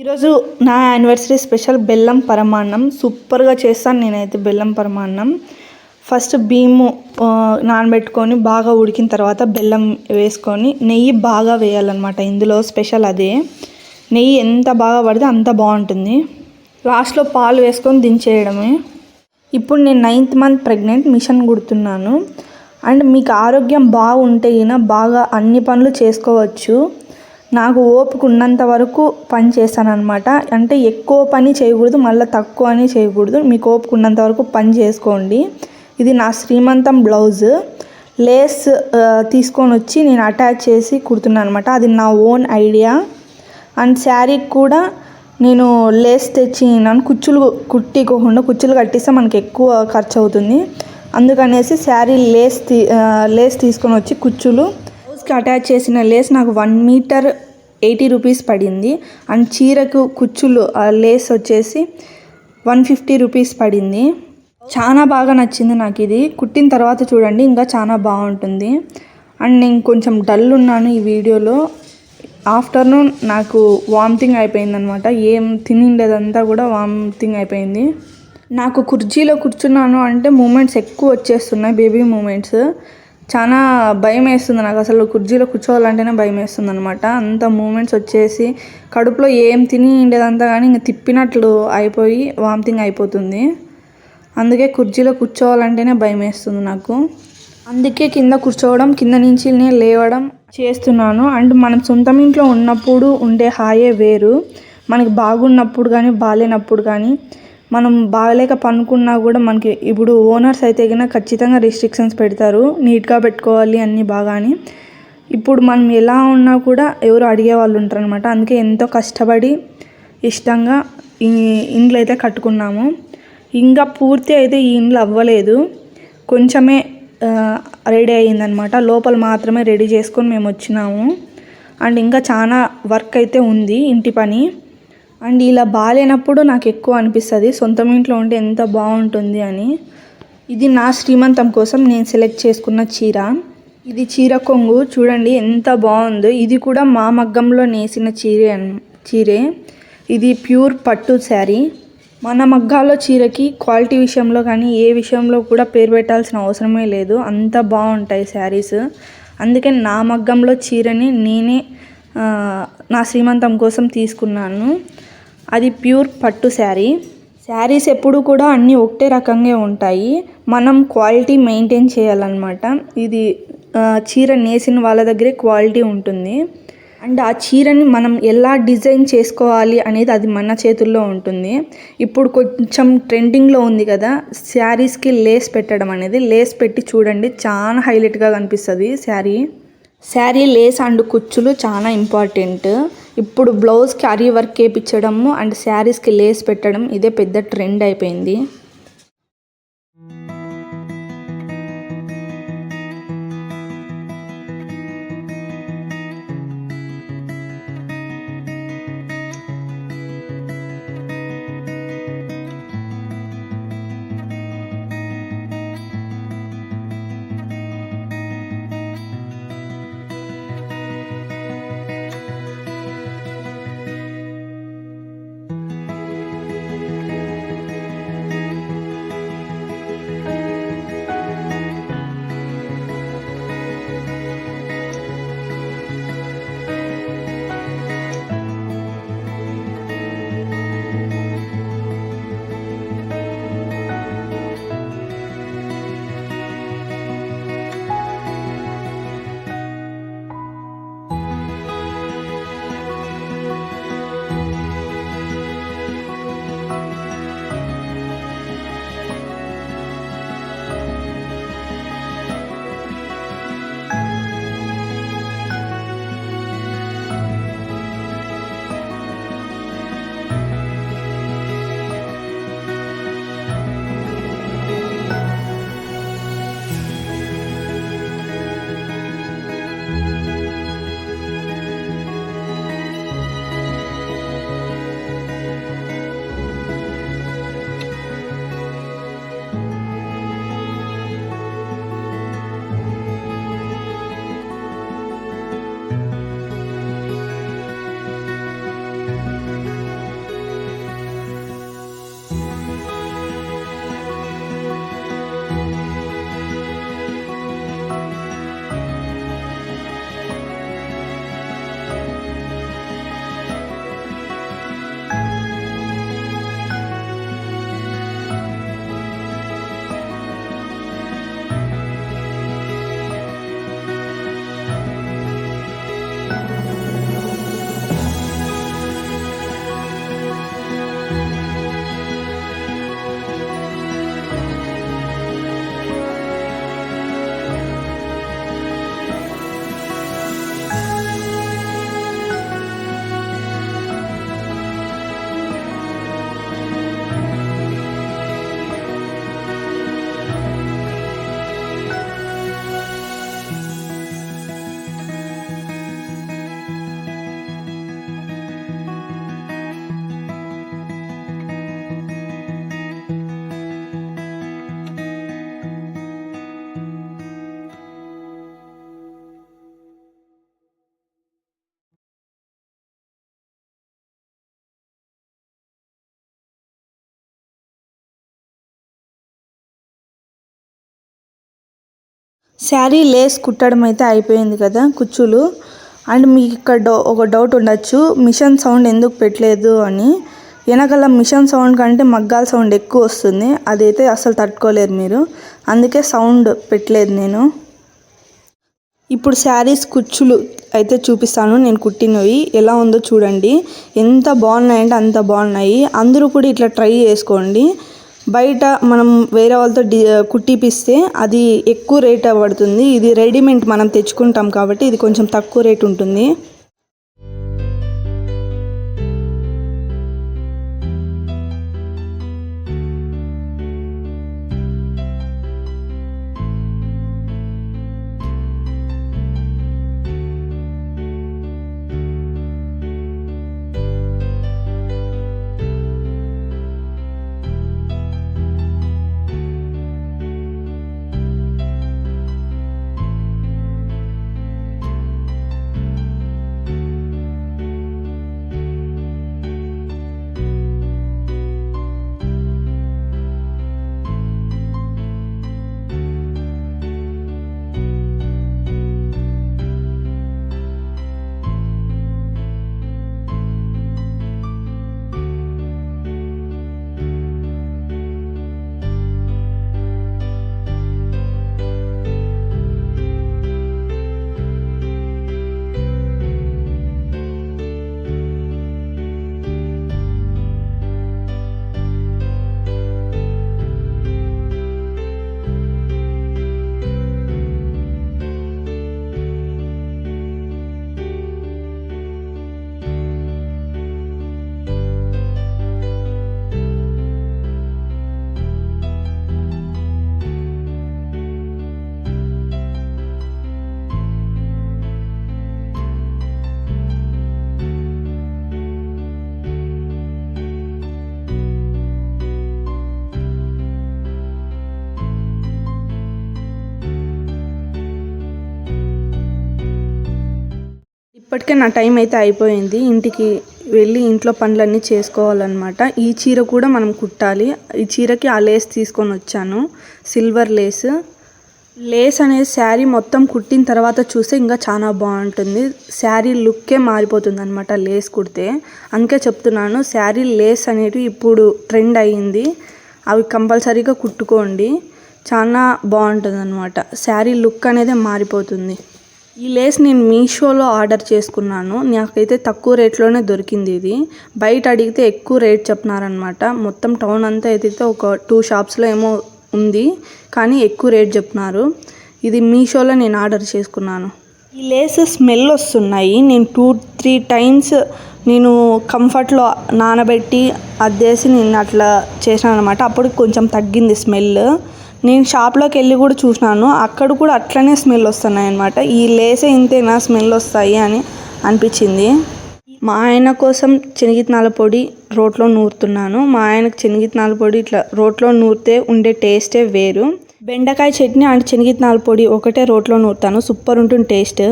ఈరోజు నా anniversary special బెల్లం పరమాన్నం సూపర్గా చేస్తాను నేనైతే. బెల్లం పరమాన్నం ఫస్ట్ బియ్యము నానబెట్టుకొని బాగా ఉడికిన తర్వాత బెల్లం వేసుకొని నెయ్యి బాగా వేయాలన్నమాట. ఇందులో స్పెషల్ అదే. నెయ్యి ఎంత బాగా పడితే అంత బాగుంటుంది. లాస్ట్లో పాలు వేసుకొని దించేయడమే. ఇప్పుడు నేను 9th మంత్ ప్రెగ్నెంట్, మిషన్ కుడుతున్నాను. అండ్ మీకు ఆరోగ్యం బాగుంటే బాగా అన్ని పనులు చేసుకోవచ్చు. నాకు ఓపిక ఉన్నంత వరకు పని చేస్తాను అనమాట. అంటే ఎక్కువ పని చేయకూడదు, మళ్ళీ తక్కువ అని చేయకూడదు. మీకు ఓపిక ఉన్నంత వరకు పని చేసుకోండి. ఇది నా శ్రీమంతం బ్లౌజ్. లేస్ తీసుకొని వచ్చి నేను అటాచ్ చేసి కుడుతున్నాను అనమాట. అది నా ఓన్ ఐడియా. అండ్ శారీకి కూడా నేను లేస్ తెచ్చి కుచ్చులు కుట్టికోకుండా, కుచ్చులు కట్టిస్తే మనకి ఎక్కువ ఖర్చు అవుతుంది. అందుకనేసి శారీ లేస్ తీసుకొని వచ్చి కుచ్చులు బ్లౌజ్కి అటాచ్ చేసిన లేస్ నాకు 1 మీటర్ 80 రూపీస్ పడింది. అండ్ చీరకు కుచ్చులు లేస్ వచ్చేసి 150 రూపీస్ పడింది. చాలా బాగా నచ్చింది నాకు ఇది. కుట్టిన తర్వాత చూడండి ఇంకా చాలా బాగుంటుంది. అండ్ నేను కొంచెం డల్ ఉన్నాను ఈ వీడియోలో. ఆఫ్టర్నూన్ నాకు వామిటింగ్ అయిపోయిందనమాట. ఏం తినిండేదంతా కూడా వామిటింగ్ అయిపోయింది. నాకు కుర్చీలో కూర్చున్నాను అంటే మూమెంట్స్ ఎక్కువ వచ్చేస్తున్నాయి, బేబీ మూమెంట్స్. చాలా భయం వేస్తుంది నాకు. అసలు కుర్చీలో కూర్చోవాలంటేనే భయం వేస్తుంది అనమాట. అంత మూమెంట్స్ వచ్చేసి కడుపులో ఏం తిని ఉండేదంతా కానీ ఇంకా తిప్పినట్లు అయిపోయి వామిటింగ్ అయిపోతుంది. అందుకే కుర్చీలో కూర్చోవాలంటేనే భయం వేస్తుంది నాకు. అందుకే కింద కూర్చోవడం, కింద నుంచి లేవడం చేస్తున్నాను. అండ్ మనం సొంతం ఇంట్లో ఉన్నప్పుడు ఉండే హాయే వేరు. మనకి బాగున్నప్పుడు కానీ బాగాలేనప్పుడు కానీ, మనం బాగలేక పనుకున్నా కూడా మనకి ఇప్పుడు ఓనర్స్ అయితే కన్నా ఖచ్చితంగా రిస్ట్రిక్షన్స్ పెడతారు, నీట్గా పెట్టుకోవాలి అన్నీ బాగా అని. ఇప్పుడు మనం ఎలా ఉన్నా కూడా ఎవరు అడిగే వాళ్ళు ఉంటారు అనమాట. అందుకే ఎంతో కష్టపడి ఇష్టంగా ఈ ఇండ్లు అయితే కట్టుకున్నాము. ఇంకా పూర్తి అయితే ఈ ఇండ్లు అవ్వలేదు, కొంచెమే రెడీ అయ్యిందనమాట. లోపల మాత్రమే రెడీ చేసుకొని మేము వచ్చినాము. అండ్ ఇంకా చాలా వర్క్ అయితే ఉంది, ఇంటి పని. అండ్ ఇలా బాగాలేనప్పుడు నాకు ఎక్కువ అనిపిస్తుంది సొంతం ఇంట్లో ఉంటే ఎంత బాగుంటుంది అని. ఇది నా శ్రీమంతం కోసం నేను సెలెక్ట్ చేసుకున్న చీర. ఇది చీర కొంగు చూడండి ఎంత బాగుందో. ఇది కూడా మా మగ్గంలో నేసిన చీరే. ఇది ప్యూర్ పట్టు శారీ. మన మగ్గాలో చీరకి క్వాలిటీ విషయంలో కానీ ఏ విషయంలో కూడా పేరు పెట్టాల్సిన అవసరమే లేదు, అంత బాగుంటాయి శారీస్. అందుకే నా మగ్గంలో చీరని నేనే నా శ్రీమంతం కోసం తీసుకున్నాను. అది ప్యూర్ పట్టు శారీ. శారీస్ ఎప్పుడు కూడా అన్నీ ఒకటే రకంగా ఉంటాయి, మనం క్వాలిటీ మెయింటైన్ చేయాలన్నమాట. ఇది చీర నేసిన వాళ్ళ దగ్గరే క్వాలిటీ ఉంటుంది. అండ్ ఆ చీరని మనం ఎలా డిజైన్ చేసుకోవాలి అనేది అది మన చేతుల్లో ఉంటుంది. ఇప్పుడు కొంచెం ట్రెండింగ్లో ఉంది కదా శారీస్కి లేస్ పెట్టడం అనేది. లేస్ పెట్టి చూడండి, చాలా హైలైట్గా కనిపిస్తుంది శారీ లేస్ అండ్ కుచ్చులు చాలా ఇంపార్టెంట్. ఇప్పుడు బ్లౌజ్కి అరీ వర్క్ వేయించడము అండ్ శారీస్కి లేస్ పెట్టడం ఇదే పెద్ద ట్రెండ్ అయిపోయింది. శారీ లేస్ కుట్టడం అయితే అయిపోయింది కదా కుచ్చులు. అండ్ మీకు ఇక్కడ ఒక డౌట్ ఉండొచ్చు, మిషన్ సౌండ్ ఎందుకు పెట్టలేదు అని. వెనకాల మిషన్ సౌండ్ కంటే మగ్గాల సౌండ్ ఎక్కువ వస్తుంది, అదైతే అసలు తట్టుకోలేరు మీరు, అందుకే సౌండ్ పెట్టలేదు నేను. ఇప్పుడు శారీస్ కుచ్చులు అయితే చూపిస్తాను నేను కుట్టినవి ఎలా ఉందో చూడండి. ఎంత బాగున్నాయంటే అంత బాగున్నాయి. అందరూ కూడా ఇట్లా ట్రై చేసుకోండి. బయట మనం వేరే వాళ్ళతో కుట్టిపిస్తే అది ఎక్కువ రేట్ పడుతుంది. ఇది రెడీమేడ్ మనం తెచ్చుకుంటాం కాబట్టి ఇది కొంచెం తక్కువ రేట్ ఉంటుంది. ఇప్పటికే నా టైం అయితే అయిపోయింది. ఇంటికి వెళ్ళి ఇంట్లో పనులన్నీ చేసుకోవాలన్నమాట. ఈ చీర కూడా మనం కుట్టాలి. ఈ చీరకి ఆ లేస్ తీసుకొని వచ్చాను, సిల్వర్ లేస్. లేస్ అనేది శారీ మొత్తం కుట్టిన తర్వాత చూస్తే ఇంకా చాలా బాగుంటుంది. శారీ లుక్కే మారిపోతుంది అనమాట లేస్ కుడితే. అందుకే చెప్తున్నాను, శారీ లేస్ అనేవి ఇప్పుడు ట్రెండ్ అయ్యింది. అవి కంపల్సరీగా కుట్టుకోండి, చాలా బాగుంటుంది అనమాట. శారీ లుక్ అనేది మారిపోతుంది. ఈ లేస్ నేను మీషోలో ఆర్డర్ చేసుకున్నాను. నాకైతే తక్కువ రేట్లోనే దొరికింది. ఇది బయట అడిగితే ఎక్కువ రేట్ చెప్తున్నారనమాట. మొత్తం టౌన్ అంతా అయితే ఒక 2 షాప్స్లో ఏమో ఉంది, కానీ ఎక్కువ రేట్ చెప్తున్నారు. ఇది మీషోలో నేను ఆర్డర్ చేసుకున్నాను. ఈ లేస్ స్మెల్ వస్తున్నాయి. నేను 2-3 టైమ్స్ నేను కంఫర్ట్లో నానబెట్టి అద్దేసి నేను అట్లా చేశాను అనమాట. అప్పుడు కొంచెం తగ్గింది స్మెల్. నేను షాప్లోకి వెళ్ళి కూడా చూసినాను, అక్కడ కూడా అట్లనే స్మెల్ వస్తున్నాయి అనమాట. ఈ లేసే ఇంతేనా స్మెల్ వస్తాయి అని అనిపించింది. మా ఆయన కోసం శనగిత్తనాల పొడి రోట్లో నూరుతున్నాను. మా ఆయనకు శనగిత్తనాల పొడి ఇట్లా రోట్లో నూరితే ఉండే టేస్టే వేరు. బెండకాయ చట్నీ అండ్ శనగిత్తనాల పొడి ఒకటే రోట్లో నూరుతాను, సూపర్ ఉంటుంది టేస్ట్.